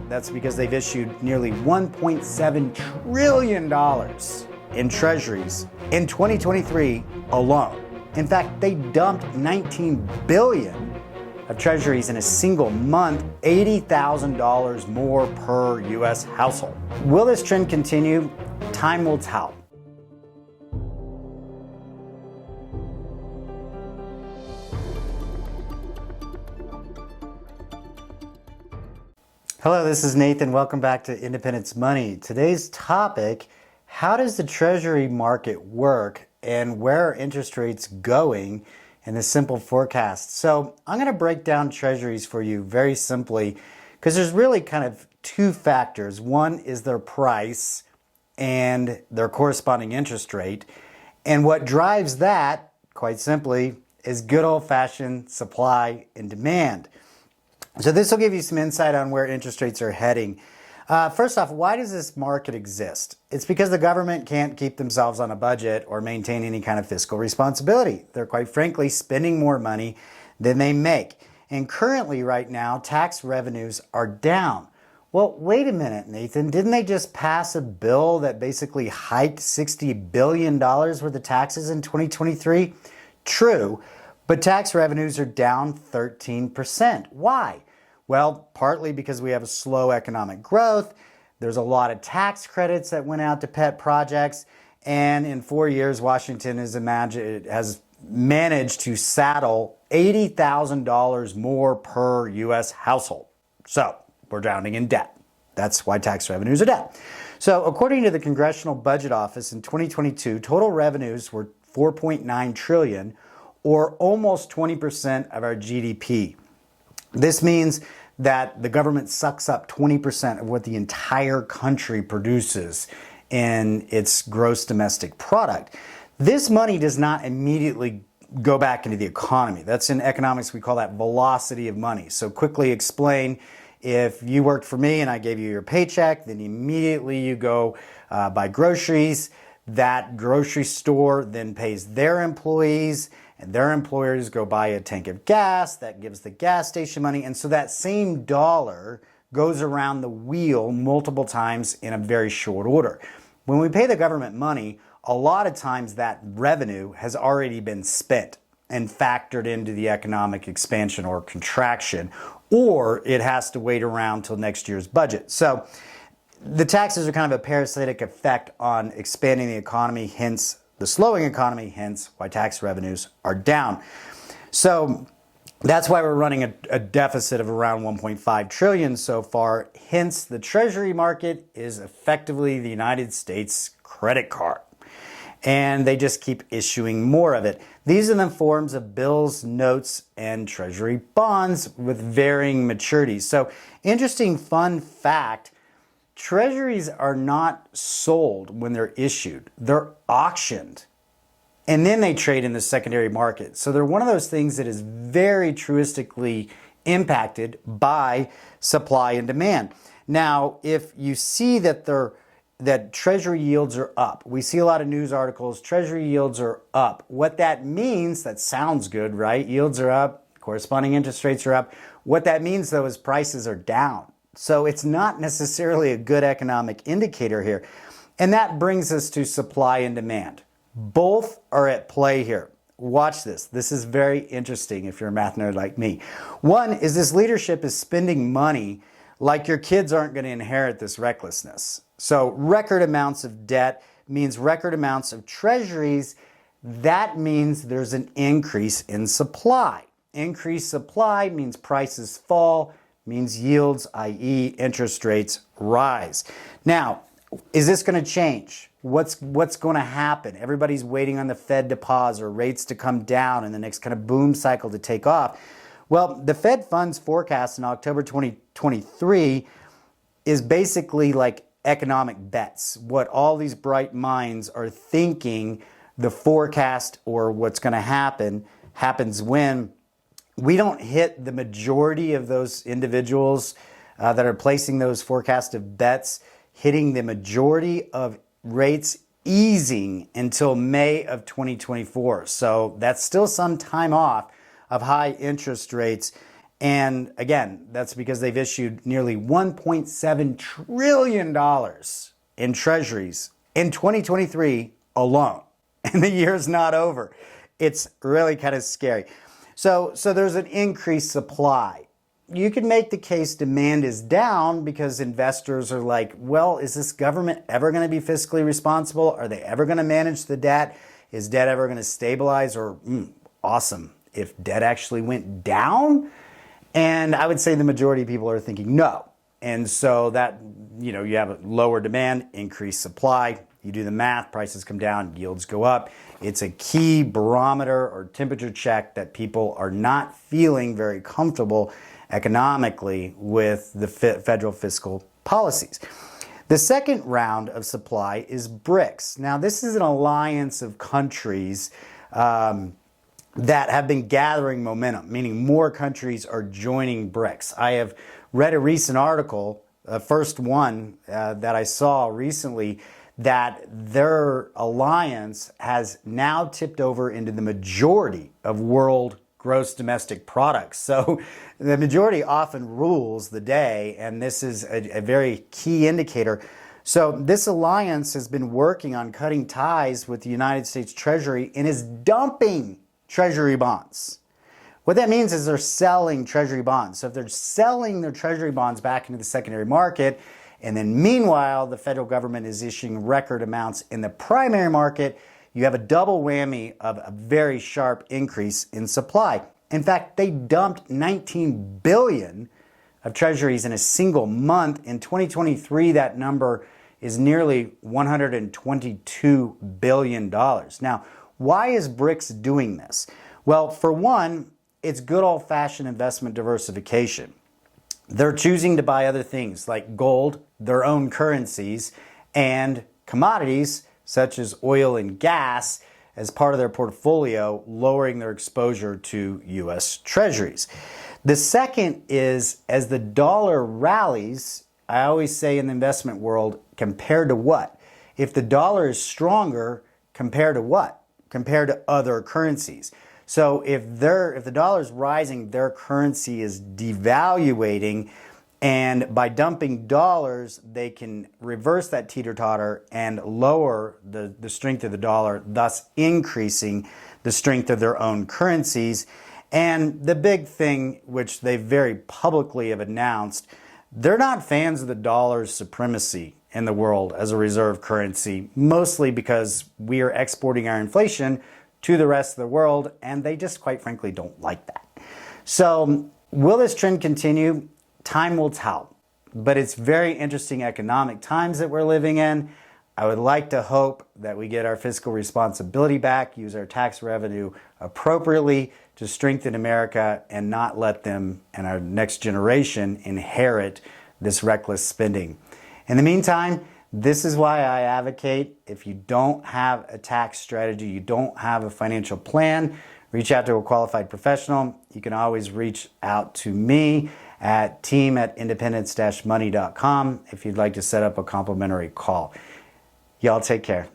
That's because they've issued nearly $1.7 trillion in treasuries in 2023 alone. In fact, they dumped $19 billion of treasuries in a single month, $80,000 more per U.S. household. Will this trend continue? Time will tell. Hello, this is Nathan. Welcome back to Independence Money. Today's topic, how does the Treasury market work and where are interest rates going in the simple forecast? So I'm going to break down treasuries for you very simply because there's really kind of two factors. One is their price and their corresponding interest rate. And what drives that, quite simply, is good old-fashioned supply and demand. So this will give you some insight on where interest rates are heading. First off, why does this market exist? It's because the government can't keep themselves on a budget or maintain any kind of fiscal responsibility. They're quite frankly spending more money than they make. And currently right now, tax revenues are down. Well, wait a minute, Nathan. Didn't they just pass a bill that basically hiked $60 billion worth of taxes in 2023? True, but tax revenues are down 13%. Why? Well, partly because we have a slow economic growth. There's a lot of tax credits that went out to pet projects. And in 4 years, Washington has managed to saddle $80,000 more per U.S. household. So we're drowning in debt. That's why tax revenues are down. So according to the Congressional Budget Office in 2022, total revenues were $4.9 trillion, or almost 20% of our GDP. This means that the government sucks up 20% of what the entire country produces in its gross domestic product. This money does not immediately go back into the economy. That's in economics, we call that velocity of money. So quickly explain, if you worked for me and I gave you your paycheck, then immediately you go buy groceries. That grocery store then pays their employees, and their employers go buy a tank of gas. That gives the gas station money. And so that same dollar goes around the wheel multiple times in a very short order. When we pay the government money, a lot of times that revenue has already been spent and factored into the economic expansion or contraction, or it has to wait around till next year's budget. So the taxes are kind of a parasitic effect on expanding the economy, hence the slowing economy, hence why tax revenues are down. So that's why we're running a deficit of around 1.5 trillion so far. Hence, the Treasury market is effectively the United States credit card. And they just keep issuing more of it. These are the forms of bills, notes, and Treasury bonds with varying maturities. So interesting fun fact, treasuries are not sold when they're issued. They're auctioned. And then they trade in the secondary market. So they're one of those things that is very truistically impacted by supply and demand. Now, if you see that treasury yields are up, we see a lot of news articles, treasury yields are up. What that means, that sounds good, right? Yields are up, corresponding interest rates are up. What that means though is prices are down. So it's not necessarily a good economic indicator here. And that brings us to supply and demand. Both are at play here. Watch this. This is very interesting if you're a math nerd like me. One is this leadership is spending money like your kids aren't going to inherit this recklessness. So record amounts of debt means record amounts of treasuries. That means there's an increase in supply. Increased supply means prices fall, means yields, i.e. interest rates, rise. Now, is this going to change? What's going to happen? Everybody's waiting on the Fed to pause or rates to come down and the next kind of boom cycle to take off. Well, the Fed funds forecast in October 2023 is basically like economic bets. What all these bright minds are thinking the forecast or what's going to happen happens when we don't hit the majority of those individuals that are placing those forecasted bets, hitting the majority of rates easing until May of 2024. So that's still some time off of high interest rates. And again, that's because they've issued nearly $1.7 trillion in treasuries in 2023 alone. And the year's not over. It's really kind of scary. So there's an increased supply. You can make the case demand is down because investors are like, well, is this government ever going to be fiscally responsible? Are they ever going to manage the debt? Is debt ever going to stabilize? Or awesome, if debt actually went down? And I would say the majority of people are thinking no. And so that, you have a lower demand, increased supply. You do the math, prices come down, yields go up. It's a key barometer or temperature check that people are not feeling very comfortable economically with the federal fiscal policies. The second round of supply is BRICS. Now, this is an alliance of countries that have been gathering momentum, meaning more countries are joining BRICS. I have read a recent article, the first one that I saw recently, that their alliance has now tipped over into the majority of world gross domestic products. So the majority often rules the day, and this is a very key indicator. So this alliance has been working on cutting ties with the United States Treasury and is dumping Treasury bonds. What that means is they're selling Treasury bonds. So if they're selling their Treasury bonds back into the secondary market, and then meanwhile the federal government is issuing record amounts in the primary market, you have a double whammy of a very sharp increase in supply. In fact, they dumped 19 billion of treasuries in a single month. In 2023, that number is nearly $122 billion. Now, why is BRICS doing this? Well, for one, it's good old-fashioned investment diversification. They're choosing to buy other things like gold, their own currencies, and commodities such as oil and gas as part of their portfolio, lowering their exposure to U.S. treasuries. The second is, as the dollar rallies, I always say in the investment world, compared to what? If the dollar is stronger, compared to what? Compared to other currencies. So if the dollar is rising, their currency is devaluating, and by dumping dollars, they can reverse that teeter-totter and lower the strength of the dollar, thus increasing the strength of their own currencies. And the big thing, which they very publicly have announced, they're not fans of the dollar's supremacy in the world as a reserve currency, mostly because we are exporting our inflation to the rest of the world, and they just quite frankly don't like that. So will this trend continue? Time will tell, but it's very interesting economic times that we're living in. I would like to hope that we get our fiscal responsibility back, use our tax revenue appropriately to strengthen America and not let them and our next generation inherit this reckless spending. In the meantime, this is why I advocate, if you don't have a tax strategy, you don't have a financial plan, reach out to a qualified professional. You can always reach out to me at team@independence-money.com if you'd like to set up a complimentary call. Y'all take care.